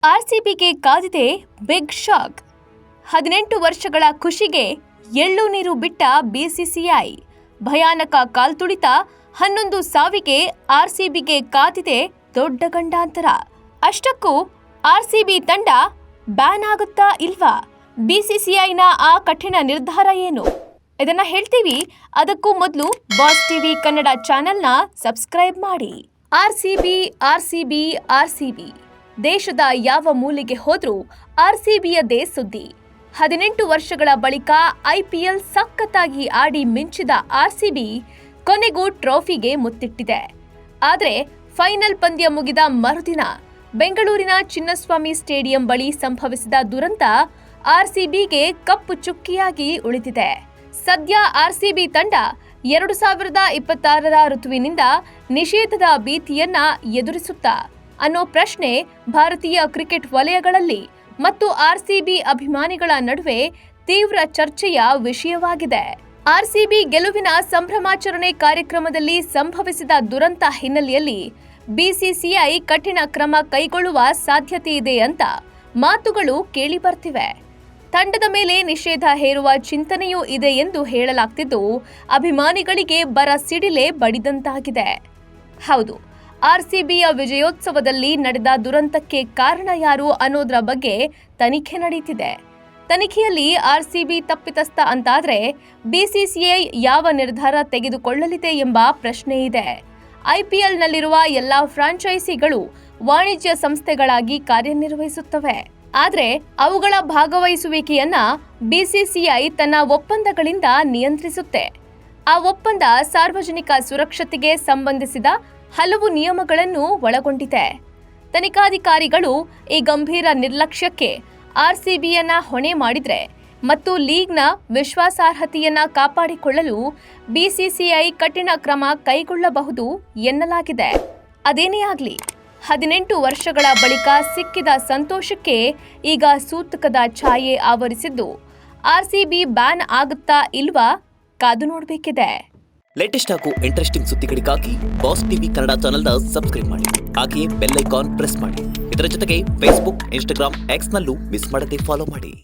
ಆರ್ಸಿಬಿಗೆ ಕಾದಿದೆ big shock. 18 ವರ್ಷಗಳ ಖುಷಿಗೆ ಎಳ್ಳು ನೀರು ಬಿಟ್ಟ ಬಿಸಿಸಿಐ. ಭಯಾನಕ ಕಾಲ್ತುಳಿತ. 11 ಸಾವಿಗೆ ಆರ್ಸಿಬಿಗೆ ಕಾದಿದೆ ದೊಡ್ಡ ಗಂಡಾಂತರ. ಅಷ್ಟಕ್ಕೂ ಆರ್ಸಿಬಿ ತಂಡ ಬ್ಯಾನ್ ಆಗುತ್ತಾ ಇಲ್ವಾ? ಬಿಸಿಸಿಐನ ಆ ಕಠಿಣ ನಿರ್ಧಾರ ಏನು? ಇದನ್ನ ಹೇಳ್ತೀವಿ. ಅದಕ್ಕೂ ಮೊದಲು ಬಾಸ್ ಟಿವಿ ಕನ್ನಡ ಚಾನೆಲ್ನ ಸಬ್ಸ್ಕ್ರೈಬ್ ಮಾಡಿ. ಆರ್ಸಿಬಿ ದೇಶದ ಯಾವ ಮೂಲೆಗೆ ಹೋದ್ರೂ ಆರ್ಸಿಬಿಯದೇ ಸುದ್ದಿ. 18 ವರ್ಷಗಳ ಬಳಿಕ ಐಪಿಎಲ್ ಸಖತ್ತಾಗಿ ಆಡಿ ಮಿಂಚಿದ ಆರ್ಸಿಬಿ ಕೊನೆಗೂ ಟ್ರೋಫಿಗೆ ಮುತ್ತಿಟ್ಟಿದೆ. ಆದರೆ ಫೈನಲ್ ಪಂದ್ಯ ಮುಗಿದ ಮರುದಿನ ಬೆಂಗಳೂರಿನ ಚಿನ್ನಸ್ವಾಮಿ ಸ್ಟೇಡಿಯಂ ಬಳಿ ಸಂಭವಿಸಿದ ದುರಂತ ಆರ್ಸಿಬಿಗೆ ಕಪ್ಪು ಚುಕ್ಕಿಯಾಗಿ ಉಳಿದಿದೆ. ಸದ್ಯ ಆರ್ಸಿಬಿ ತಂಡ 2026ರ ಋತುವಿನಿಂದ ನಿಷೇಧದ ಭೀತಿಯನ್ನ ಎದುರಿಸುತ್ತಾ ಅನ್ನೋ ಪ್ರಶ್ನೆ ಭಾರತೀಯ ಕ್ರಿಕೆಟ್ ವಲಯಗಳಲ್ಲಿ ಮತ್ತು ಆರ್ಸಿಬಿ ಅಭಿಮಾನಿಗಳ ನಡುವೆ ತೀವ್ರ ಚರ್ಚೆಯ ವಿಷಯವಾಗಿದೆ. ಆರ್ಸಿಬಿ ಗೆಲುವಿನ ಸಂಭ್ರಮಾಚರಣೆ ಕಾರ್ಯಕ್ರಮದಲ್ಲಿ ಸಂಭವಿಸಿದ ದುರಂತ ಹಿನ್ನೆಲೆಯಲ್ಲಿ ಬಿಸಿಸಿಐ ಕಠಿಣ ಕ್ರಮ ಕೈಗೊಳ್ಳುವ ಸಾಧ್ಯತೆ ಇದೆ ಅಂತ ಮಾತುಗಳು ಕೇಳಿಬರ್ತಿವೆ. ತಂಡದ ಮೇಲೆ ನಿಷೇಧ ಹೇರುವ ಚಿಂತನೆಯೂ ಇದೆ ಎಂದು ಹೇಳಲಾಗ್ತಿದ್ದು, ಅಭಿಮಾನಿಗಳಿಗೆ ಬರ ಸಿಡಿಲೆ ಬಡಿದಂತಾಗಿದೆ. ಹೌದು, ಆರ್ಸಿಬಿಯ ವಿಜಯೋತ್ಸವದಲ್ಲಿ ನಡೆದ ದುರಂತಕ್ಕೆ ಕಾರಣ ಯಾರು ಅನ್ನೋದ್ರ ಬಗ್ಗೆ ತನಿಖೆ ನಡೆಯುತ್ತಿದೆ. ತನಿಖೆಯಲ್ಲಿ ಆರ್ಸಿಬಿ ತಪ್ಪಿತಸ್ಥ ಅಂತಾದ್ರೆ ಬಿಸಿಸಿಐ ಯಾವ ನಿರ್ಧಾರ ತೆಗೆದುಕೊಳ್ಳಲಿದೆ ಎಂಬ ಪ್ರಶ್ನೆ ಇದೆ. ಐಪಿಎಲ್ನಲ್ಲಿರುವ ಎಲ್ಲಾ ಫ್ರಾಂಚೈಸಿಗಳು ವಾಣಿಜ್ಯ ಸಂಸ್ಥೆಗಳಾಗಿ ಕಾರ್ಯನಿರ್ವಹಿಸುತ್ತವೆ. ಆದರೆ ಅವುಗಳ ಭಾಗವಹಿಸುವಿಕೆಯನ್ನ ಬಿಸಿಸಿಐ ತನ್ನ ಒಪ್ಪಂದಗಳಿಂದ ನಿಯಂತ್ರಿಸುತ್ತೆ. ಆ ಒಪ್ಪಂದ ಸಾರ್ವಜನಿಕ ಸುರಕ್ಷತೆಗೆ ಸಂಬಂಧಿಸಿದ ಹಲವು ನಿಯಮಗಳನ್ನು ಒಳಗೊಂಡಿದೆ. ತನಿಖಾಧಿಕಾರಿಗಳು ಈ ಗಂಭೀರ ನಿರ್ಲಕ್ಷ್ಯಕ್ಕೆ ಆರ್ಸಿಬಿಯನ್ನ ಹೊಣೆ ಮಾಡಿದ್ರೆ ಮತ್ತು ಲೀಗ್ನ ವಿಶ್ವಾಸಾರ್ಹತೆಯನ್ನ ಕಾಪಾಡಿಕೊಳ್ಳಲು ಬಿಸಿಸಿಐ ಕಠಿಣ ಕ್ರಮ ಕೈಗೊಳ್ಳಬಹುದು ಎನ್ನಲಾಗಿದೆ. ಅದೇನೇ ಆಗಲಿ, 18 ವರ್ಷಗಳ ಬಳಿಕ ಸಿಕ್ಕಿದ ಸಂತೋಷಕ್ಕೆ ಈಗ ಸೂತಕದ ಛಾಯೆ ಆವರಿಸಿದ್ದು, ಆರ್ಸಿಬಿ ಬ್ಯಾನ್ ಆಗುತ್ತಾ ಇಲ್ವಾ ಕಾದು ನೋಡಬೇಕಿದೆ. ಲೇಟೆಸ್ಟ್ ಹಾಗೂ ಇಂಟ್ರೆಸ್ಟಿಂಗ್ ಸುದ್ದಿಗಳಿಗಾಗಿ ಬಾಸ್ ಟಿವಿ ಕನ್ನಡ ಚಾನೆಲ್ನ ಸಬ್ಸ್ಕ್ರೈಬ್ ಮಾಡಿ. ಹಾಗೆಯೇ ಬೆಲ್ ಐಕಾನ್ ಪ್ರೆಸ್ ಮಾಡಿ. ಇದರ ಜೊತೆಗೆ ಫೇಸ್ಬುಕ್, ಇನ್ಸ್ಟಾಗ್ರಾಮ್, ಎಕ್ಸ್ನಲ್ಲೂ ಮಿಸ್ ಮಾಡದೆ ಫಾಲೋ ಮಾಡಿ.